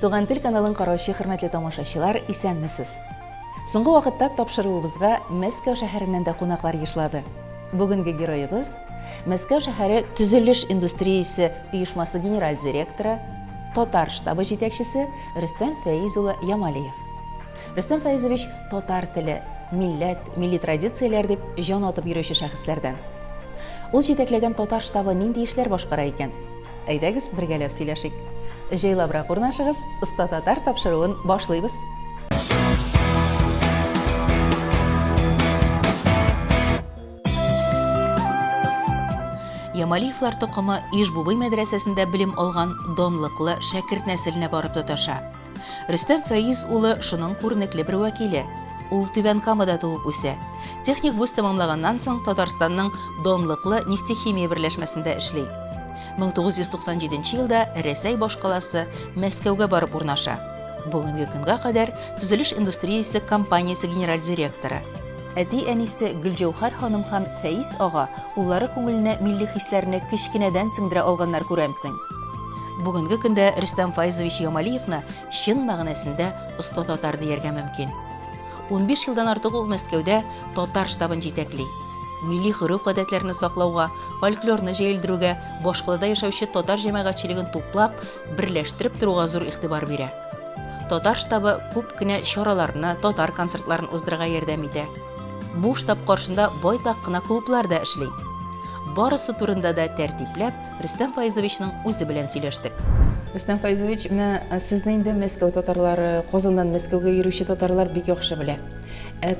Туган тел каналын караучы хөрмәтле тамашачылар, исәнмесез? Соңгы вакытта тапшыруыбызга Мәскәү шәһәреннән дә кунаклар йышлады. Бүгенге героебыз Мәскәү шәһәре төзелеш индустриясе оешмасы генераль директоры, татар штабы җитәкчесе Рөстәм Фәиз улы Ямалиев. Рөстәм Фәизович татар теле, милләт, милли традицияләр дип җан атып йөрүче шәхесләрдән. Ул җитәкләгән татар штабы нинди эшләр башкара икән? Әйдәгез, бергәләп сөйләшик. Җайлабрак урнашыгыз, оста татар тапшыруын башлыйбыз. Ямалиевлар токымы Ишбубый мәдрәсәсендә белем алган домлыклы шәкерт нәселенә барып тоташа. Рөстәм Фәиз улы шуның күренекле бер вәкиле. Ул Түбән Камада туып үсә. Техник вуз тәмамлаганнан соң Татарстанның домлыклы нефтехимия берләшмәсендә эшли. 1997 елда Рәсәй башкаласы Мәскәүгә барып урнаша. Бүгенге көнгә кадәр төзелеш индустриясе компаниясе генераль директоры. Әти-әнисе Гөлҗәүһәр ханым һәм Фәиз ага уллары күңеленә милли хисләрне кечкенәдән сеңдерә алганнар күрәмсең. Бүгенге көндә Рөстәм Фәизович Ямалиевны чын мәгънәсендә оста татар дияргә мөмкин. 15 елдан артык ул Мәскәүдә татар штабын җитәкли. Милли хөреф-гадәтләрне саклауга, фольклорны җәелдерүгә, башкалада яшәүче татар җәмәгатьчелеген туплап, берләштереп торуга зур игътибар бирә. Татар штабы күп кенә чараларны, татар концертларын уздырырга ярдәм итә. Бу штаб каршында байтак кына клублар да эшли. Барысы турында да тәртипләп Рөстәм Фәизовичның үзе белән сөйләштек. Рөстәм Фәизович, менә сезне инде Мәскәү татарлары, Казаннан Мәскәүгә йөрүче татарлар бик яхшы белә.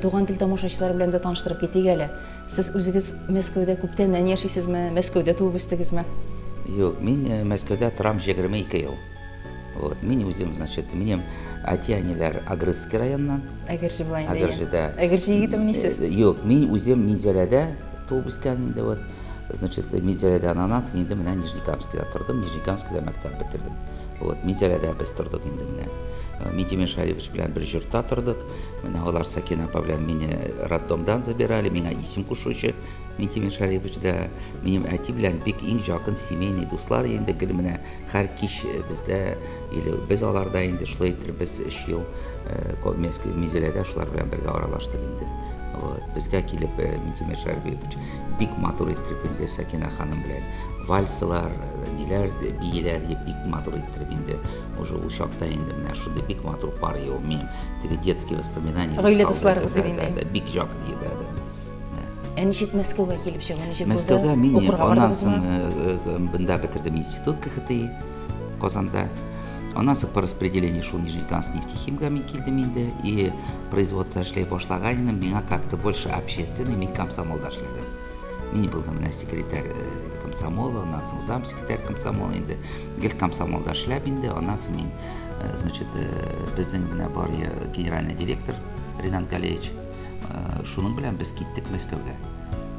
Туган тел тамашачылары белән дә таныштырып китик әле. Сез үзегез Мәскәүдә күптән яшисезме? Мәскәүдә туып үстегезме? Юк, мин Мәскәүдә торам 22 ел. Вот, мин үзем, значит, минем әти-әниләр Агрызский районнан. Әгерҗе булай инде. Агрыжыда. Әгерҗе егетем нисез? Юк, мин үзем Минзәләдә туып үскән инде, вот. Значит, Минзәләдән аннан соң инде менә Нижнекамскида тордым, Нижнекамскида мәктәп бетердем. Вот, Минзәләдә без тордык инде менә. Митимир Шарифович белән бер җортта тордык. Менә алар Сакина апа белән мине роддомдан забирали, миңа исем кушучы Митимир Шарифович да минем әти белән бик иң якын семейный дуслар инде гел менә һәр кич бездә или без аларда инде шулай итеп без 3 ел Мәскәү Минзәләдә шулар белән бергә аралаштык инде. Вот, безгә килеп Митимир Шарифович бик матур итеп инде Сакина ханым белән вальслар, ниләр, биеләр бик матур итеп инде. Уже ул чакта инде менә шундый бик матур пар ел минем теге детские воспоминания. Гаилә дусларыгыз инде. Бик якты иде. Ничек Мәскәүгә килеп чыгып, ничек булды? Мәскәүгә мин аннан соң бында бетердем институт КХТИ Казанда. Аннан соң по распределению шул Нижнекамск нефтехимгә мин килдем инде и производство эшләй башлаганым, миңа как-то больше общественный, мин комсомолда эшләдем. Мин булдым менә секретарь комсомола, аннан соң замсекретарь комсомола инде. Гел комсомолда эшләп инде, аннан соң мин, значит, безнең менә бар генеральный директор Ринат Галеевич, шуның белән без киттек Мәскәүгә.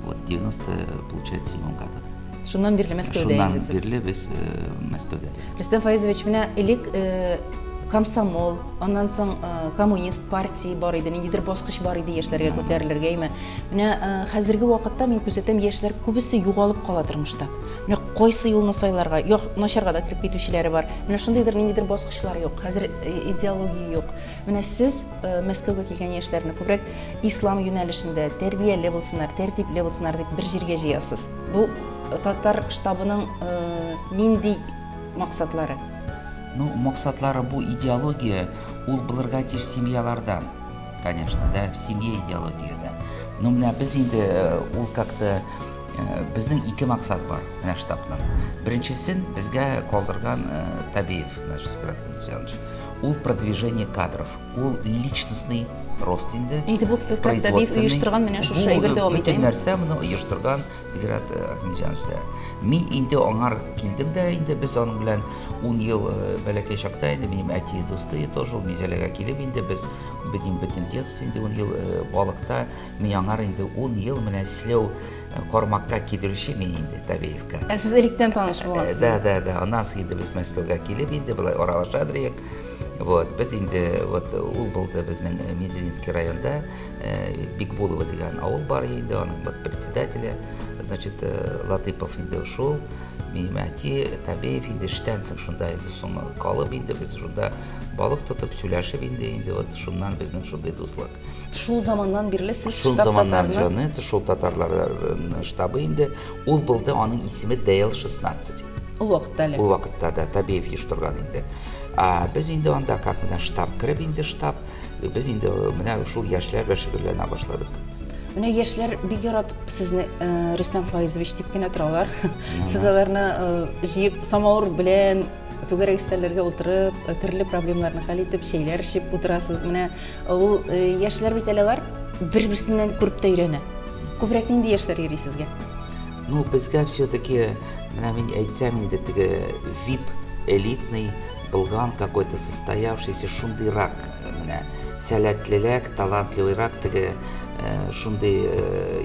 Вот 97 году. Шуннан бирле Мәскәүдә идегез. Шуннан бирле без Мәскәүдә. Рөстәм Фәизович, менә элек комсомол, аннан соң коммунист партия бар иде, ниндидер баскыч бар иде яшьләргә күтәрелергә име. Менә хәзерге вакытта мин күзәтәм, яшьләр күбесе югалып кала тормышта. Менә кайсы юлны сайларга, начарга да кирип китүчеләре бар. Менә шундыйдыр ниндидер баскычлар юк. Хәзер идеология юк. Менә сез Мәскәүгә килгән яшьләрне күбрәк ислам юнәлешендә тәрбияле булсыннар, тәртипле булсыннар дип бер җиргә җыясыз. Бу татар штабының нинди максатлары? Ну, максатлары бу идеология, ул булырга тиеш семьялардан, конечно, да, семья идеологияда. Но менә без инде ул как-то безнең ике максат бар менә штабның. Беренчесен безгә калдырган Табиев, значит, Кратмисянович. Ул продвижение кадров, ул личностный рост инде. Инде бу Фикрат Табиев оештырган менә шушы әйбер дәвам итә. Бу нәрсә моны оештырган Фикрат Ахмедҗанович да. Мин инде аңар килдем дә, инде без аның белән 10 ел бәләкәй чакта инде минем әти дусты тоже ул Мизәләгә килеп инде без бөтен детство инде 10 ел балыкта мин аңар инде 10 ел менә слеу Кормакка кидерүче мин инде Табиевка. Сез электән таныш булгансыз. Да. Аннан соң инде без Мәскәүгә килеп инде булай аралашадыр идек. Вот, без инде вот ул булды безнең Мензелинский районда Бикбулова дигән авыл бар инде, аның председателе, значит, Латыпов инде ушул. Мәти Табеев инде эштән соң шунда инде соң калып инде без шунда балык тотып сөйләшеп инде вот шуннан безнең шундый дуслык. Шул заманнан бирле сез Шул штаб заманнан татарны җаны шул татарларның штабы инде ул булды, аның исеме ДЛ-16. ул вакытта әле. Ул вакытта да Табеев еш торган инде. Без инде анда как менә штаб кереп инде штаб, без инде менә шул яшьләр белән шөгыльләнә башладык. Менә яшьләр бик яратып сезне Рөстәм Файзович дип кенә торалар. Сез аларны җыеп самавыр белән түгәрәк өстәлләргә утырып, төрле проблемаларны хәл итеп, шәйләр эчеп утырасыз. Менә ул яшьләр бит әле бер-берсеннән күреп тә өйрәнә. Күбрәк нинди яшьләр йөри сезгә? Ну, безгә все-таки, менә мин әйтсәм инде теге VIP элитный булган какой-то состоявшийся шундыйрак, менә сәләтлерәк, талантлырак теге шундый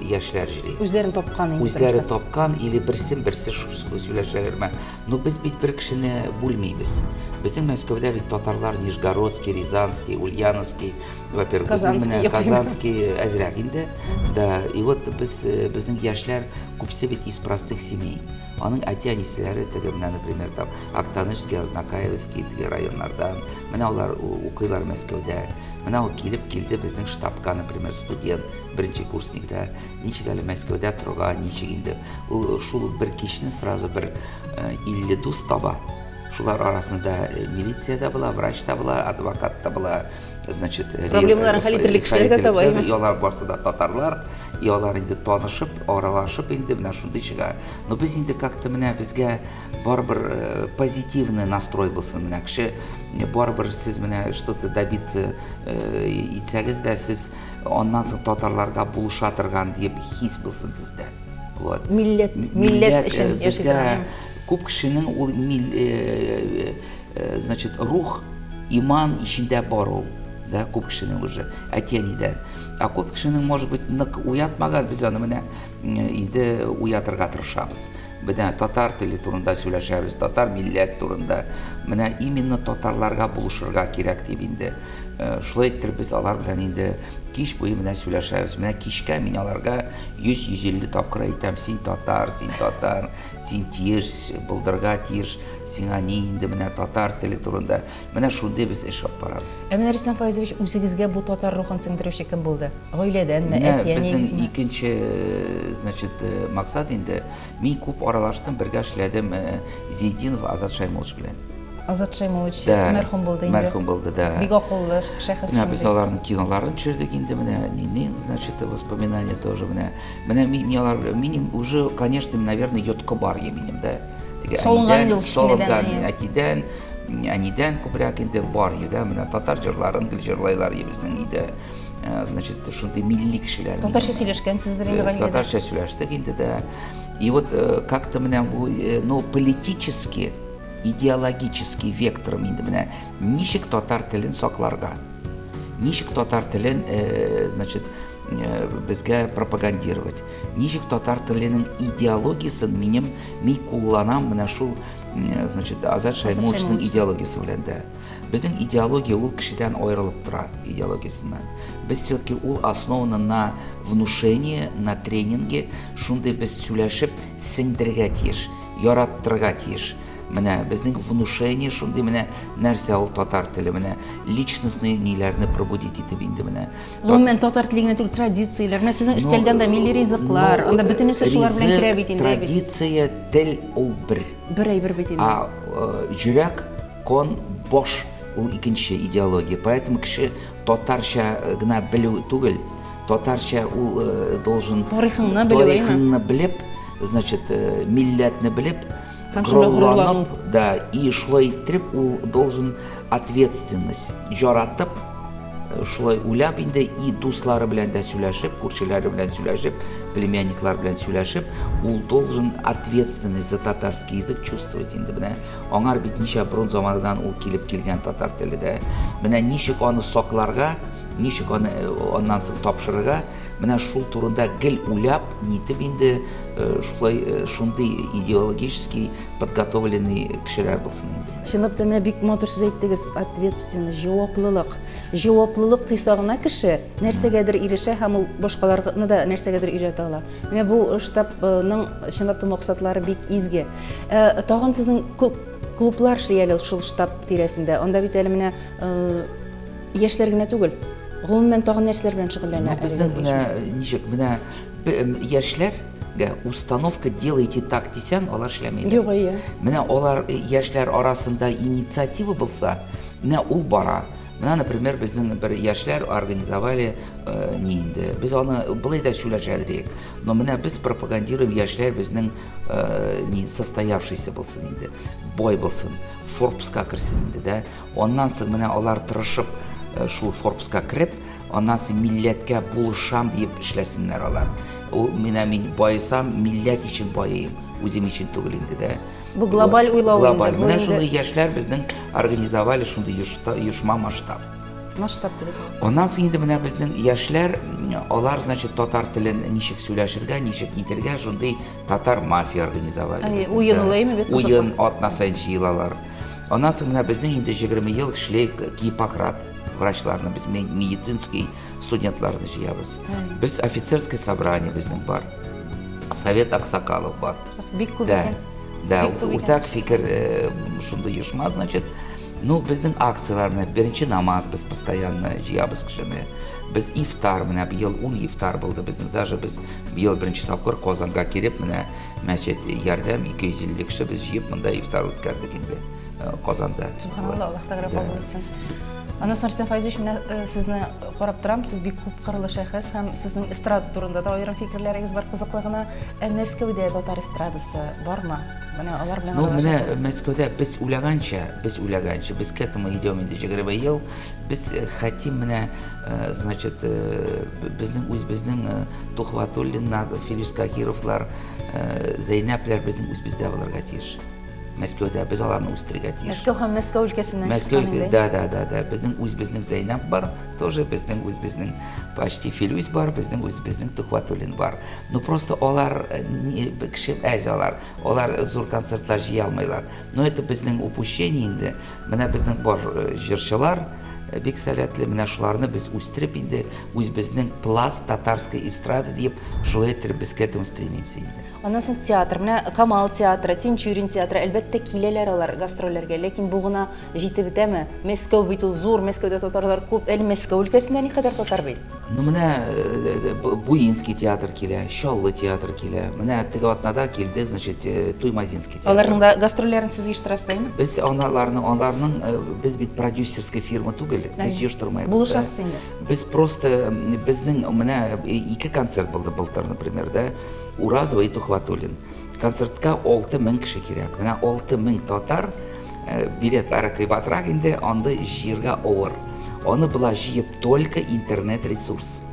яшьләр җыри. Үзләрен тапкан инде. Үзләре тапкан или берсе сөйләшәләрме. Ну, без бит бер кешене бүлмибез. Безнең Мәскәүдә бит татарлар Нижегородский, Рязанский, Ульяновский, во-первых, Казанский әзрәк инде. Да, и вот безнең яшьләр күпсе бит из простых семей. Аның әти-әниләре теге менә, например, там Актанышский, Азнакаевский теге районнардан, менә алар укыйлар Мәскәүдә. Менә ул килде безнең штабка, например, студент, беренче курсникта, ничек әле Мәскәүдә торган, ничек инде. Ул шул бер кичне сразу бер 50 дус таба. Шулар арасында милиция да була, врач та була, адвокат та була, значит, проблемаларын хәл итерлек кешеләр дә табаймы? Алар барсы да татарлар, и алар инде танышып, аралашып инде менә шундый чыга. Но без инде как-то менә безгә барбер позитивный настрой булсын, менә кеше барбер сез менә что-то добиться итсәгез дә сез аннан соң татарларга булыша торган дип хис булсын сездә. Вот. Милләт өчен яши. Күп кешенең ул значит, рух, иман ичендә бар ул. Да, күп кешенең уже әти-әнидән. Күп кешенең, может быть, нык уятмаган, без аны менә инде уятырга тырышабыз. Менә татар теле турында сөйләшәбез, татар милләт турында. Менә именно татарларга булышырга кирәк дип инде. Шулай итеп без алар белән инде кич буе менә сөйләшәбез. Менә кичкә мин аларга 100-150 тапкыр әйтәм: син татар, син тиеш, булдырга тиеш, сиңа ни инде менә татар теле турында. Менә шундый без эш алып барабыз. Менә Рөстәм Файзович, үзегезгә бу татар рухын сеңдерүче кем булды? Гаиләдәнме, Безнең әти-әнигезме? икенче, значит, максат инде мин күп аралаштым, бергә эшләдем Зейдинов Азат Шаймович белән. Азат Шаймович мәрхүм булды инде. Мәрхүм булды, да. Бик акыллы шәхес Менә без аларның киноларын төшердек инде, менә значит, воспоминания тоже менә. Менә минем уже, конечно, наверное, йотка бар минем, да. Салынган ел кичнедән, әнидән күбрәк инде бар, да. Менә татар җырларын җырлайлар безнең иде. Значит, шундый милли кешеләр. Татарча сөйләшкәнсездер инде гаиләдә. Татарча сөйләштек инде, да. И вот как-то менә бу, ну, политически, идеологический вектор инде менә ничек татар телен сакларга, ничек татар телен, значит, безгә пропагандировать, ничек татар теленең идеологиясын мин кулланам менә шул, значит, Азат Шаймовичның идеологиясы белән дә. Безнең идеология ул кешедән аерылып тора, идеологиясыннан. Без все-таки ул основана на внушении, на тренинге, шундый без сөйләшеп сеңдергә тиеш, яраттырга тиеш. Менә безнең внушение шундый менә нәрсә ул татар теле, менә личностный ниләрне пробудить итеп инде менә. Гомумән татар телегенә түгел, традицияләр. Менә сезнең өстәлдән дә милли ризыклар, анда бөтенесе шулар белән керә бит инде. Традиция, тел ул бер. Бер әйбер бит инде. Йөрәк, кон, баш ул икенче идеология. Поэтому кеше татарча гына белү түгел, татарча ул должен тарихны белеп, значит, милләтне белеп, гырланып, да, и шулай итеп ул должен ответственность жаратып, шулай уйлап инде и дуслары белән дә сөйләшеп, күршеләре белән сөйләшеп, племянниклар белән сөйләшеп, ул должен ответственность за татарский язык чувствовать инде менә. Аңар бит ничә борын замандан ул килеп килгән татар теле дә. Менә ничек аны сакларга, ничек оннан соң тапшырырга, менә шул турында гел уйлап, нитеп инде шулай шундый идеологический подготовленный кешеләр булсын инде. Чынлап та менә бик матур сүз әйттегез, ответственность, җаваплылык. Җаваплылык тойсагына кеше нәрсәгәдер ирешә һәм ул башкаларны да нәрсәгәдер өйрәтә ала. Менә бу штабның чынлап та максатлары бик изге. Тагын сезнең клублар шияле шул штаб тирәсендә. Анда бит әле менә яшьләр генә түгел. Гомумән тагын нәрсәләр белән шөгыльләнә. Безнең менә ничек менә яшьләргә установка делайте так дисәң, алар эшләмәйләр. Юк, ия. Менә алар яшьләр арасында инициатива булса, менә ул бара. Менә, например, безнең бер яшьләр организовали ни инде. Без аны былай да сөйләшәдек. Но менә без пропагандируем яшьләр безнең ни состоявшийся булсын инде. Бой булсын, Forbes-ка кирсен инде, да. Оннан соң менә алар тырышып шул Forbes-ка кирип, оннан соң милләткә булышам дип эшләсеннәр алар. Ул мин байысам, милләт өчен байыйм, үзем өчен түгел инде, да. Бу глобаль уйлау инде. Глобаль. Менә шундый яшьләр безнең организовали шундый оешма масштаб. Масштаб дип. Оннан соң инде менә безнең яшьләр, алар, значит, татар телен ничек сөйләшергә, ничек нитергә, шундый татар мафия организовали. Уен улаймы бит кызык. Уен атна сайын җыелалар. Оннан соң менә безнең инде 20 ел эшләй Гиппократ врачларны, без медицинский студентларны җыябыз. Без офицерское собрание безнең бар. Совет Аксакалов бар. Бик күп Да, икән. да, Бик күп уртак фикер шундый оешма, значит, ну, безнең акцияларны, беренче намаз без постоянно җыябыз кешене. Без ифтар, менә быел 10 ифтар булды безнең, даже без быел беренче тапкыр Казанга килеп, менә мәчет ярдәм 250 кеше без җыеп монда ифтар үткәрдек инде Казанда. Субханалла, Аллаһ Тәгалә кабул итсен. Анан соң Рөстәм Фәйзович, менә сезне карап торам, сез бик күп кырлы шәхес һәм сезнең эстрада турында да аерым фикерләрегез бар, кызыклы гына. Мәскәүдә татар эстрадасы бармы? Менә алар белән Ну, менә Мәскәүдә без уйлаганча, без к этому идем инде 20 ел, без хотим менә, значит, безнең Тухватуллиннар, Филюс Кахировлар, Зәйнәпләр безнең үзбездә булырга тиеш. Мәскәүдә без аларны үстерергә тиеш. Мәскәү һәм Мәскәү өлкәсеннән чыккан инде. Да. Безнең Зәйнәп бар, тоже безнең почти Филюс бар, безнең Тухватуллин бар. Ну просто алар кеше әзалар, алар зур концертлар җыя алмайлар. Но это безнең упущение инде. Менә безнең бар җырчылар бик сәләтле, менә шуларны без үстереп инде, безнең пласт татарской эстрады дип, шулай итеп без к этому стремимся инде. Аннан соң театр, менә Камал театры, Тинчурин театры, әлбәттә киләләр алар гастрольләргә, ләкин бу гына җитеп бетәме? Мәскәү бит ул зур, Мәскәүдә татарлар күп, әле Мәскәү өлкәсендә никадәр татар бит? Ну, менә Буинский театр килә, Чаллы театр килә, менә теге атнада килде, значит, Туймазинский театр. Аларның да гастрольләрен сез оештырасызмы? Без аларның без бит продюсерская фирма түгел, без оештырмайбыз. Булышасыз инде. Без просто безнең менә 2 концерт булды былтыр, например, да, Уразова и Тухватуллин. Концертка 6000 кеше кирәк. Менә 6000 татар билетлары кыйбатрак инде, анда җыярга авыр. Аны була җыеп только интернет-ресурс.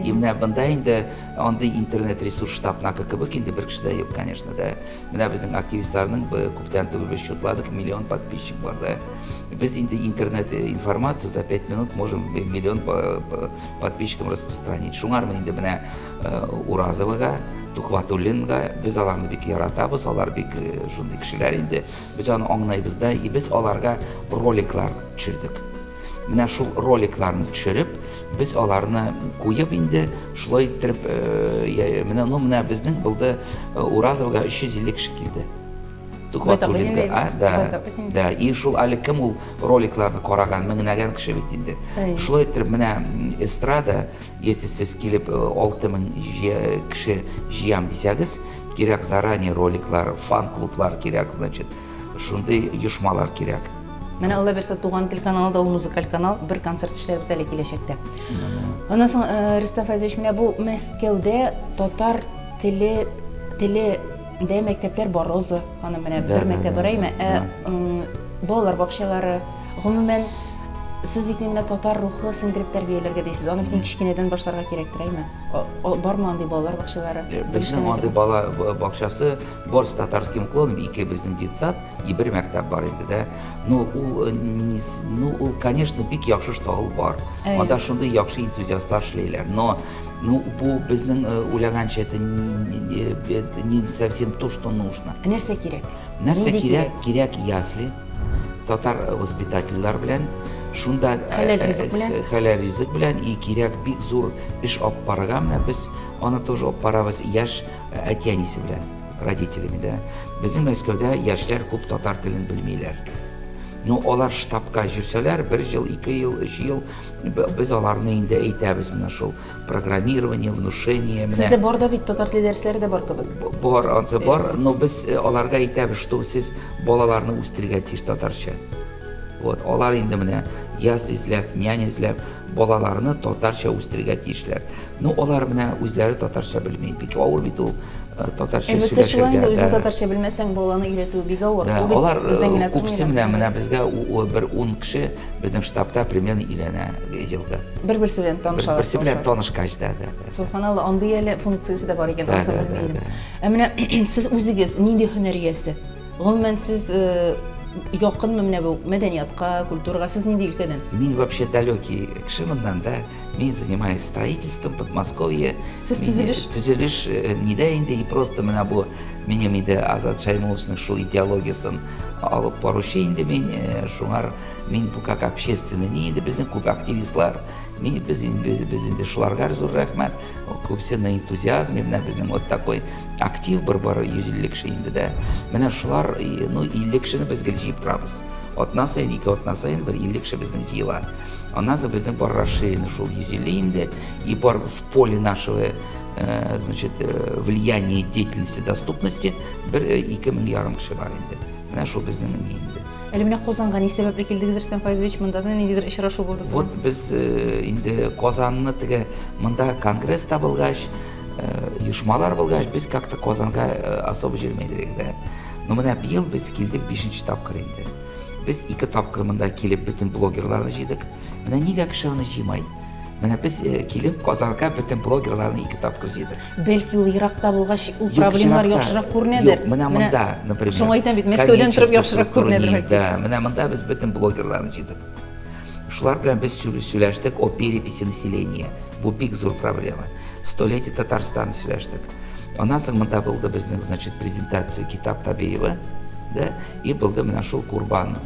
И менә бында инде андый интернет-ресурс штабна кебек инде бер кеше дә юк, конечно, да. Менә безнең активистларның күптән түгел без счетладык, 1 миллион подписчик бар, да. Без инде интернет-информацию за 5 минут можем 1 миллион подписчикам распространить. Шуңармы инде менә Уразовага, Тухватуллинга без аларны бик яратабыз, алар бик шундый кешеләр инде. Без аны аңлайбыз да, и без аларга роликлар төшердек. Менә шул роликларны төшереп, без аларны куеп инде, шулай итеп, менә безнең булды Уразовга 350 кеше килде. Тухватуллинга, да, и шул әле кем ул роликларны караган, меңнәгән кеше бит инде. Шулай итеп, менә эстрада, если сез килеп 6000 кеше җыям дисәгез, кирәк заранее роликлар, фан-клублар кирәк, значит, шундый оешмалар кирәк. Менә Алла берсе туган тел каналы да ул музыкаль канал, бер концерт эшләрбез әле киләчәктә. Аннан соң Рөстәм Фәйзович, менә бу Мәскәүдә татар теле дә мәктәпләр бар, Роза ханым, менә бер мәктәп бар әйме, балалар бакчалары, гомумән Siz bit менә татар рухы сеңдереп тәрбияләргә дисез. Аны бит кичкенәдән башларга кирәктер, әйме? Бармы андый балалар бакчалары? Безнең андый бала бакчасы бар с татарским уклоном, ике безнең детсад, и бер мәктәп бар инде дә. Ну, ул, конечно, бик яхшы штаб бар. Анда шундый яхшы энтузиастлар эшләйләр. Но бу безнең уйлаганча это не совсем то, что нужно. Нәрсә кирәк? Нәрсә кирәк? Кирәк ясли, татар воспитательләр белән, шунда хәләл ризык белән и кирәк бик зур эш алып барырга. Менә без аны тоже алып барабыз яшь әти-әнисе белән, родителями дә. Безнең Мәскәүдә яшьләр күп татар телен белмиләр. Ну, алар штабка жүрсәләр, 1 ел, 2 ел, 3 ел, без аларны инде әйтәбез менә шул программирование, внушение. Сездә бар да бит татар теле дәресләре дә бар кебек. Бар, но без аларга әйтәбез, что сез балаларны үстерергә тиеш татарча. Вот, алар инде менә ясли эзләп, няня эзләп, балаларны татарча үстерергә тиешләр. Ну, алар менә үзләре татарча белми. Бик авыр бит ул татарча сөйләшергә. Үзең татарча белмәсәң, баланы өйрәтү бик авыр. Алар күпсе менә безгә бер 10 кеше безнең штабта примерно өйләнә елга. Бер-берсе белән танышалар. Бер-берсе белән танышкач да. Субханалла, андый әле функциясе дә бар икән, аны белмәдем. Менә сез үзегез нинди һөнәр иясе? Гомумән сез якынмы менә бу мәдәниятка, культурага, сез нинди өлкәдән? Мин вообще далекий кеше моннан да. Мин занимаюсь строительством в Подмосковье. Сез төзелеш? Төзелеш нидә инде, и просто менә бу минем инде Азат Шаймуловичның шул идеологиясын алып баручы инде мин, шуңар мин бу как общественный, инде безнең күп активистлар, без инде шуларга зур рәхмәт, күпсе на энтузиазме, менә безнең вот такой актив бар 150 кеше инде дә. Менә шулар, ну 50 кешене без гел җыеп торабыз. Атна сайын, 2 атна сайын бер 50 кеше безнең җыела. Аннан соң безнең бар расширенный шул 150 инде, и бар в поле нашего значит, влияния, деятельности, доступности бер 2500 кеше бар инде. Менә шул безнең инде. Әле менә Казанга ни сәбәпле килдегез, Рөстәм Файзович? Монда да ниндидер очрашу булды соң? Вот без инде Казанны теге монда конгресс табылгач, оешмалар булгач, без как-то Казанга особо җөрмәдек дә. Но менә быел без килдек 5-нче тапкыр инде. Без 2 тапкыр монда килеп бөтен блогерларны җыйдык. Менә нигә кеше аны җыймай? Менә без килеп Казанга бөтен блогерларны 2 тапкыр җыйдык. Бәлки ул еракта булгач, ул проблемалар яхшырак күренәдер. Юк, менә монда, например. Шуңа әйтәм бит, Мәскәүдән торып яхшырак күренәдер. Да, менә монда без бөтен блогерларны җыйдык. Шулар белән без сөйләштек о переписи населения. Бу бик зур проблема. Столетие Татарстана сөйләштек. Аннан соң монда булды безнең, значит, презентация Китап Табеева, да, и булды менә шул Курбан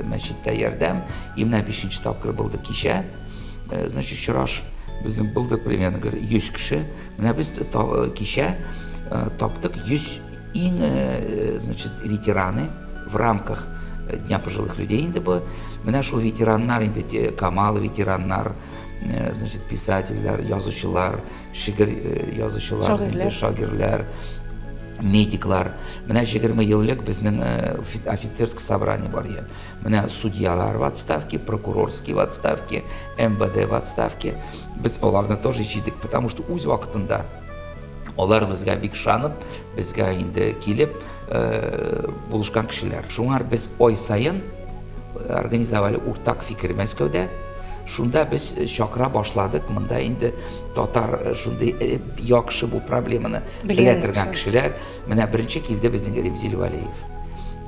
мәчеттә ярдәм, и менә 5-нче тапкыр булды кичә. Значит, чыраш безнең булды примерно 100 кеше. Менә без кичә таптык 100 иң, значит, ветераны в рамках Дня пожилых людей инде бу. Менә шул ветераннар инде Камал ветераннар, значит, писательләр, язучылар, шигырь язучылар, шагыйрьләр, медиклар. Менә 20 еллык безнең офицерское собрание бар я. Менә судьялар в отставке, прокурорские в отставке, МВД в отставке. Без аларны тоже җыйдык, потому что үз вакытында алар безгә бик шанып, безгә инде килеп булышкан кешеләр. Шуңар без ай сайын организовали уртак фикер Мәскәүдә. Шунда без чакыра башладык. Монда инде татар шундый яхшы бу проблеманы белә торган кешеләр. Менә беренче килде безнең Ремзил Валеев.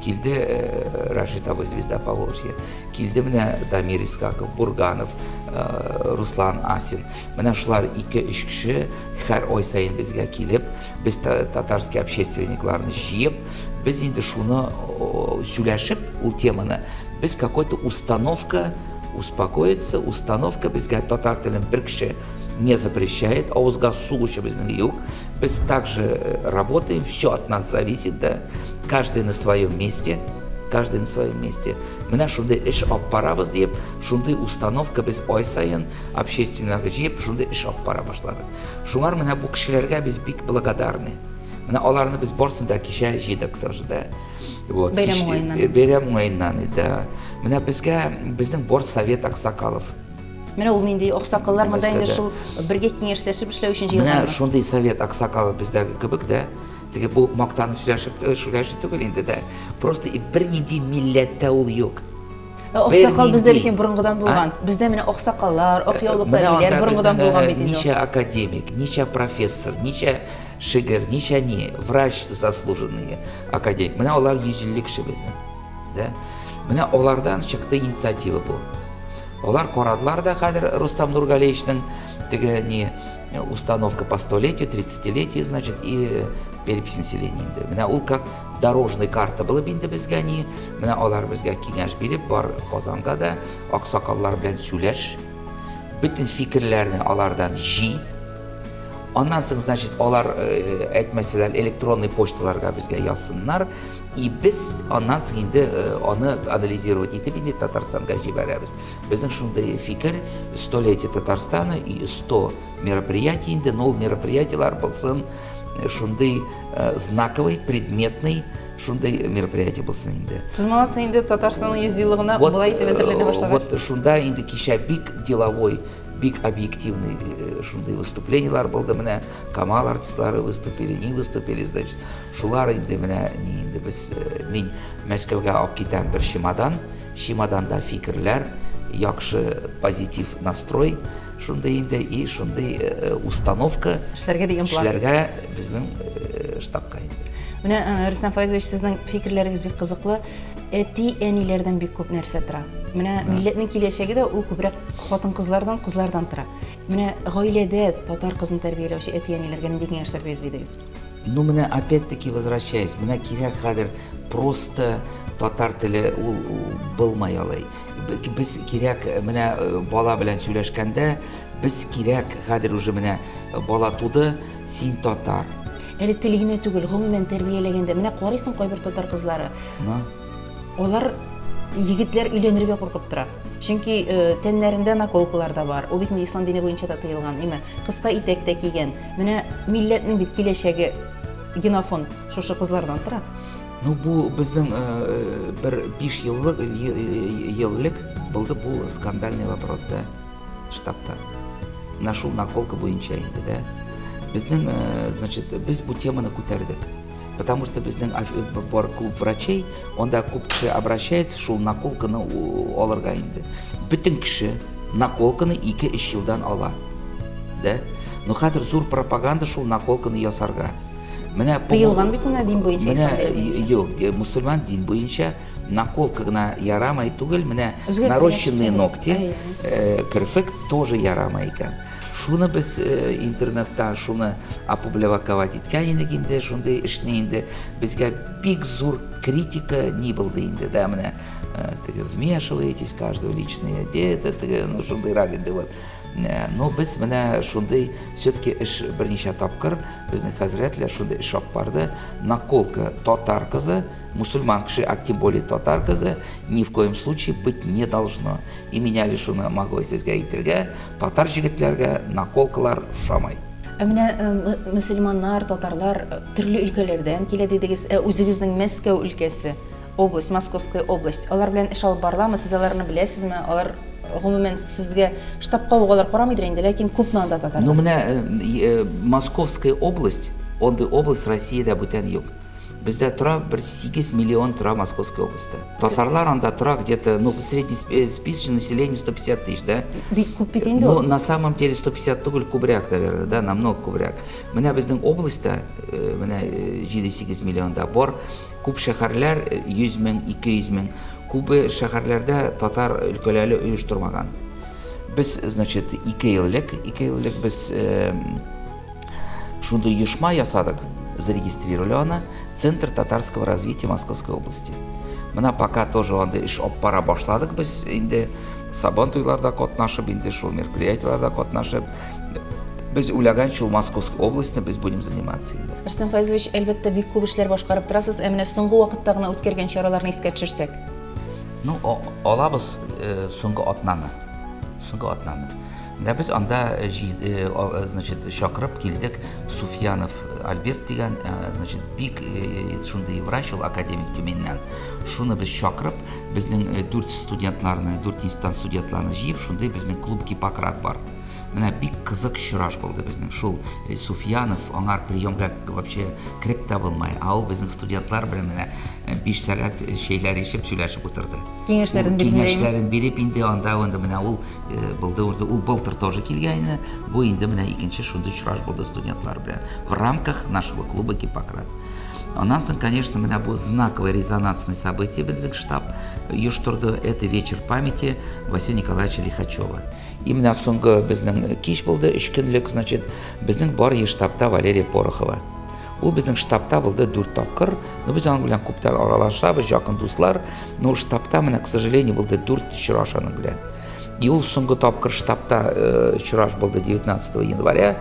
Килде Рашидовый звезда Поволжья. Килде менә Дамир Искаков, Бурганов, Руслан Асин. Менә шулар 2-3 кеше һәр ай сайын безгә килеп, без татарский общественникларны җыеп, без инде шуны сөйләшеп, ул теманы, без какой-то установка безгә татар телен бер кеше не запрещает, авызга сугучы безнең юк. Без также работаем, все от нас зависит, да. Каждый на своем месте. Менә шундый эш алып барабыз дип, шундый установка без ай сайын общественнарга җыеп, шундый эш алып бара башладык. Шуңар менә бу кешеләргә без бик благодарны. Менә аларны без барсын да кичә җыйдык тоже, да. Вот. Бәйрәм уңаеннан, да. Менә безнең бар совет аксакалов. Менә ул нинди аксакаллар монда инде шул бергә киңәшләшеп эшләү өчен җыелган. Менә шундый совет аксакалы бездәге кебек, да. Теге бу мактанып сөйләшеп түгел инде, да. Просто бер нинди милләттә ул юк. Аксакал бездә бит борынгыдан булган. Бездә менә аксакаллар, ак яулыклар борынгыдан булган бит инде. Ничә академик, ничә профессор, ничә шигырь, ничә не, врач заслуженный академик. Менә алар 150 кеше безнең. Да? Менә алардан чыкты инициатива бу. Алар карадылар да хәзер Рустам Нургалиевичнең теге не установка по 100-летию, 30-летию, значит, и перепись населения инде. Менә ул как дорожный карта булып инде безгә не, менә алар безгә киңәш биреп бар Казанга да аксакаллар белән сөйләш, бөтен фикерләрне алардан җи. Аннан соң, значит, алар әйтмәсәләр электронный почталарга безгә язсыннар, и без аннан соң инде аны анализировать итеп инде Татарстанга җибәрәбез. Безнең шундый фикер 100-летие Татарстана и 100 мероприятий инде, 0 мероприятийлар булсын, шундый знаковый, предметный, шундый мероприятие булсын инде. Сез молодцы, инде Татарстанның 100 еллыгына булай итеп әзерләнә башлагач. Вот шунда инде кичә бик деловой, бик объективный шундай выступлениялар булды. Менә Камал артистлары выступили, не выступили, значит, шулар инде менә инде без мин Мәскәүгә алып китәм бер чемоданда фикерләр, яхшы позитив настрой, шундай инде и шундай установка эшләргә безнең штабка инде. Менә Рөстәм Файзович, сезнең фикерләрегез бик кызыклы. Әти-әниләрдән бик күп нәрсә тора. Менә милләтнең киләчәге дә ул күбрәк хатын-кызлардан, кызлардан тора. Менә гаиләдә татар кызын тәрбияләүче әти-әниләргә нинди киңәшләр биреридегез? Ну, менә опять-таки возвращаясь, менә кирәк хәзер просто татар теле ул булмай алай. Без кирәк менә бала белән сөйләшкәндә, без кирәк хәзер уже менә бала туды, син татар. Әле телегенә түгел, гомумән тәрбияләгәндә, менә карыйсың кайбер татар кызлары. Алар егетләр өйләнергә куркып тора. Чөнки тәннәрендә наколкалар да бар. Ул бит ислам дине буенча да тыелган, име? Кыска итәк тә кигән. Менә милләтнең бит киләчәге генофонд шушы кызлардан тора. Ну, бу безнең бер 5 еллык булды бу скандальный вопрос да штабта. Нашел наколка буенча инде, да. Безнең, значит, без бу теманы күтәрдек. Потому что безнең бар клуб врачей, онда күп кеше обращается, шул наколканы алырга инде. Бүтән кеше наколканы 2-3 елдан ала. Да? Но хәзер зур пропаганда шул наколканы ясарга. Менә тыелган бит ул дин буенча, ислам буенча. Юк, мусульман дин буенча наколка гына ярамай түгел, менә нарощенные ногти, кирпик тоже ярамай икән. Шуны без интернетта шуны опубликовать иткән инде, шундый эшне инде безгә бик зур критика не булды инде, да, менә вмешиваетесь каждого личное дело, ну шундый рак инде вот. Но без менә шундый все-таки эш берничә тапкыр безнең хәзрәтләр шундый эш алып барды. Наколка татар кызы, мусульман кеше, а тем более татар кызы ни в коем случае быть не должно. И меняли шуны могу сезгә әйтергә, татар җегетләргә наколкалар шамай. Менә мөселманнар, татарлар төрле өлкәләрдән килә дидегез. Үзегезнең Мәскәү өлкәсе, область, Московская область. Алар белән эш алып барыламы? Сез аларны беләсезме? Алар гомумән сезгә штабка угалар карамыйдыр инде, ләкин күпме анда татарлар? Ну, менә Московская область, ондай область Россиядә бүтән юк. Бездә тора 8 миллион тора Московской области. Татарлар анда тора где-то, ну, среднесписочное население 150 тысяч, да? Күп бит инде. Ну, на самом деле 150 түгел, күбрәк, наверное, да, намного күбрәк. Менә безнең областьта, менә 7-8 миллионда бар, күп шәһәрләр 100 мең, 200 мең. Күбе шәһәрләрдә татар өлкәләре оештырмаган. Без, значит, 2 еллык без шундый оешма ясадык, зарегистрировали аны, Центр татарского развития Московской области. Менә пока тоже анда эш алып бара башладык без инде, сабан туйларда катнашып, инде шул мероприятиеларда катнашып. Без уйлаганча ул Московской областьны без будем заниматься инде. Рөстәм Файзович, әлбәттә бик күп эшләр башкарып торасыз, ә менә соңгы вакытта гына үткәргән чараларны искә төшерсәк. Ну, алабыз соңгы атнаны. Менә без анда, значит, чакырып килдек Суфьянов Альберт дигән, значит, бик шундый врач ул академик Тюменнән. Шуны без чакырып, безнең 4 инстант студентларны җыеп, шундый безнең клуб Гиппократ бар. менә бик кызык очраш булды безнең. Шул Суфьянов аңар приемга вообще кирип тә булмай. Ул безнең студентлар белән менә 5 сәгать шейләр ишеп сөйләшеп утырды. Киңәшләрен биргән. Киңәшләрен биреп инде анда менә ул булды, ул былтыр тоже килгән. Бу инде менә икенче шундый очраш булды студентлар белән в рамках нашего клуба Гиппократ. Аннан соң, конечно, менә бу знаковое резонансное событие безнең штаб оештырды. Это вечер памяти Василия Николаевича Лихачева. И менә соңгы безнең кич булды, 3 көнлек, значит, безнең бар штабта Валерия Порохова. Ул безнең штабта булды 4 тапкыр. Но без аның белән күптән аралашабыз, якын дуслар. Но штабта менә, к сожалению, булды 4 очраш аның белән. И ул соңгы тапкыр штабта очраш булды 19 января.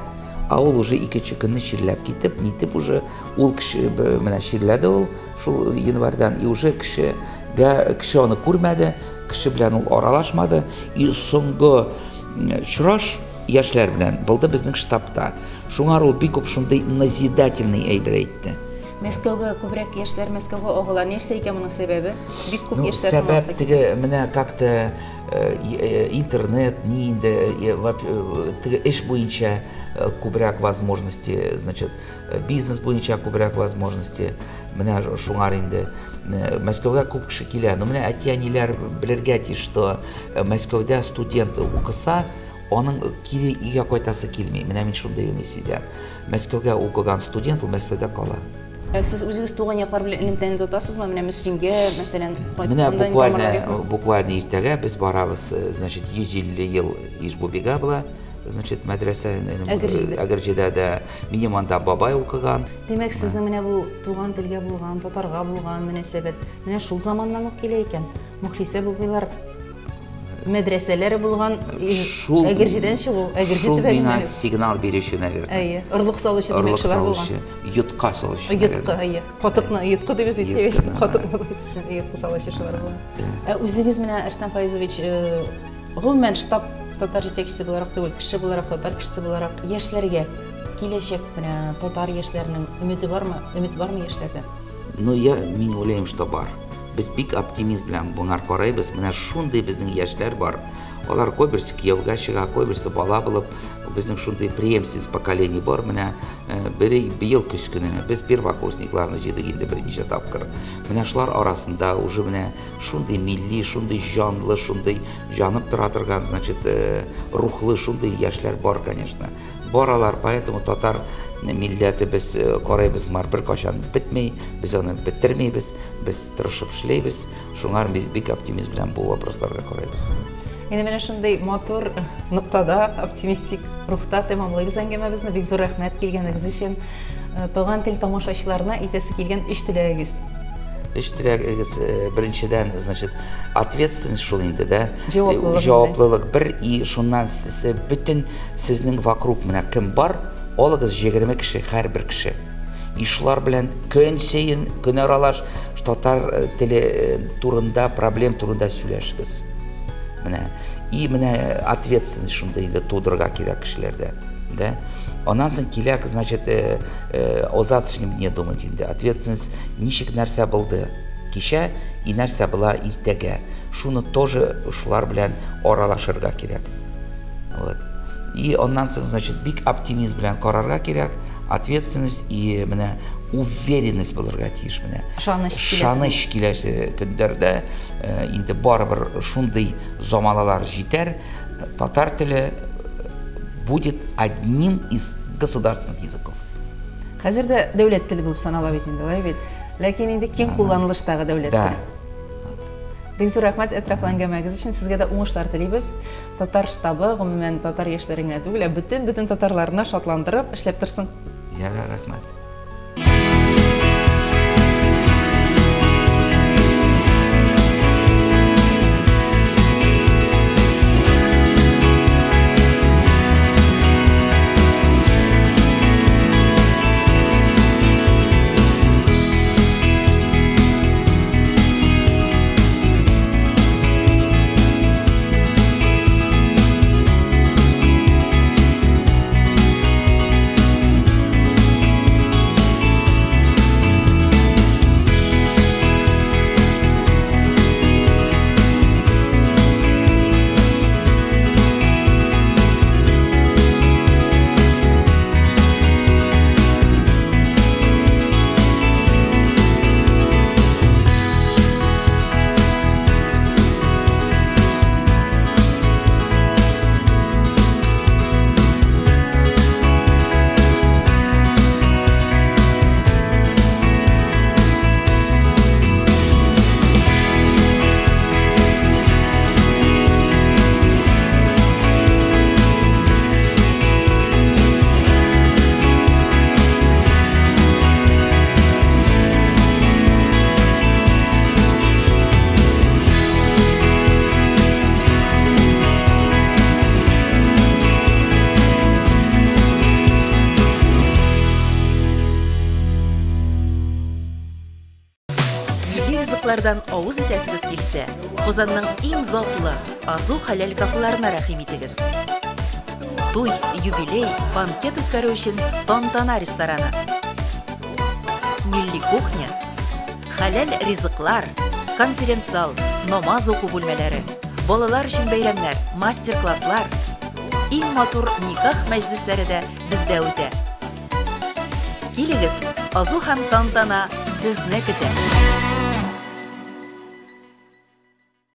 А ул уже икенче көнне чирләп китеп, нитеп уже ул кеше менә чирләде ул шул январьдан, и уже кеше аны күрмәде, кеше белән ул аралашмады. И соңгы очраш яшьләр белән булды безнең штабта. Шуңар ул бик күп шундый назидательный әйбер әйтте. Мәскәүгә күбрәк яшьләр Мәскәүгә агыла. Нәрсә икән моның сәбәбе? Бик күп яшьләр сәбәп теге менә как-то интернет, ни инде теге эш буенча күбрәк возможности, значит, бизнес буенча күбрәк возможности. Менә шуңар инде Мәскәүгә күп кеше килә. Но менә әти-әниләр белергә тиеш, что Мәскәүдә студент укыса, аның кире өйгә кайтасы килми. Менә мин шундый гына сизәм. Мәскәүгә укыган студент ул Мәскәүдә кала. Сез үзегез туган яклар белән элемтәне тотасызмы? Менә Мөслимгә, мәсәлән, менә буквально иртәгә без барабыз, значит, 150 ел Ижбубега була, значит, мәдрәсә Әгерҗедә дә минем анда бабай укыган. Димәк, сезнең менә бу туган телгә булган, татарга булган мөнәсәбәт менә шул заманнан ук килә икән. Мөхлисә булгылар мәдрәсәләре булган Әгерҗедән чыгу, Әгерҗе төбәгенә. Шул миңа сигнал бирүче, наверное. Әйе, орлык салучы димәк шулар булган. Йотка салучы. Йотка, әйе. Катыкны йотка дибез бит. Катыкны йотка салучы шулар булган. Үзегез менә Рөстәм Файзович, гомумән штаб татар җитәкчесе буларак түгел, кеше буларак, татар кешесе буларак яшьләргә киләчәк менә татар яшьләренең өмете бармы? Өмет бармы яшьләрдә? Ну, мин уйлыйм, что бар. Без бик оптимизм белән буңар карайбыз. Менә шундый безнең яшьләр бар. Алар кайберсе кияүгә чыга, кайберсе бала булып, безнең шундый преемственность поколение бар. Менә быел көз көне без первокурсникларны җыйдык инде берничә тапкыр. Менә шулар арасында уже менә шундый милли, шундый җанлы, шундый җанып тора торган, значит, рухлы шундый яшьләр бар, конечно. Баралар, поэтому татар милләте без карайбыз, бер кашан бетмәй, без аны бетермәйбез, без тырышып эшләйбез. Шуңар без бик оптимизм белән бу вопросларга карайбыз. Инде менә шундый мотор ноктада, оптимистик рухта тәмамлыйбыз әңгәмәбезне. Бик зур рәхмәт килгәнегез өчен. Туган тел тамашачыларына әйтәсе килгән 3 теләгегез. Беренчедән, значит, ответственность шул инде, да, җаваплылык бер, и шуннан сез бөтен сезнең вокруг менә кем бар, алыгыз 20 кеше, һәрбер кеше. И шулар белән көн саен, көн аралаш татар теле турында, проблем турында сөйләшегез. Менә и менә ответственность шунда инде тудырга кирәк кешеләрдә, да. Аннан соң киләк, значит, о завтрашнем дне думать инде. Ответственность ничек нәрсә булды кичә и нәрсә була иртәгә. Шуны тоже шулар белән аралашырга кирәк. Вот. И аннан соң, значит, бик оптимизм белән карарга кирәк. Ответственность и менә уверенность булырга тиеш менә. Шаныч киләсе көндәрдә инде барыбер шундый заманалар җитәр. Татар теле будет одним из государственных языков. Хәзер дә дәүләт теле булып санала бит инде, алай бит. Ләкин инде киң кулланылыштагы дәүләт теле. Бик зур рәхмәт әтрафлы әңгәмәгез өчен. Сезгә дә уңышлар телибез. Татар штабы, гомумән татар яшьләренә түгел, бөтен татарларны шатландырып эшләп торсын. Рәхмәт. Алардан авыз итәсегез килсә, Казанның иң затлы Азу хәләл кафеларына рәхим итегез. Туй, юбилей, банкет үткәрү өчен Тантана рестораны. Милли кухня, хәләл ризыклар, конференц-зал, намаз уку бүлмәләре, балалар өчен бәйрәмнәр, мастер-класслар, иң матур никах мәҗлесләре дә бездә үтә. Килегез, Азу һәм Тантана сезне көтә.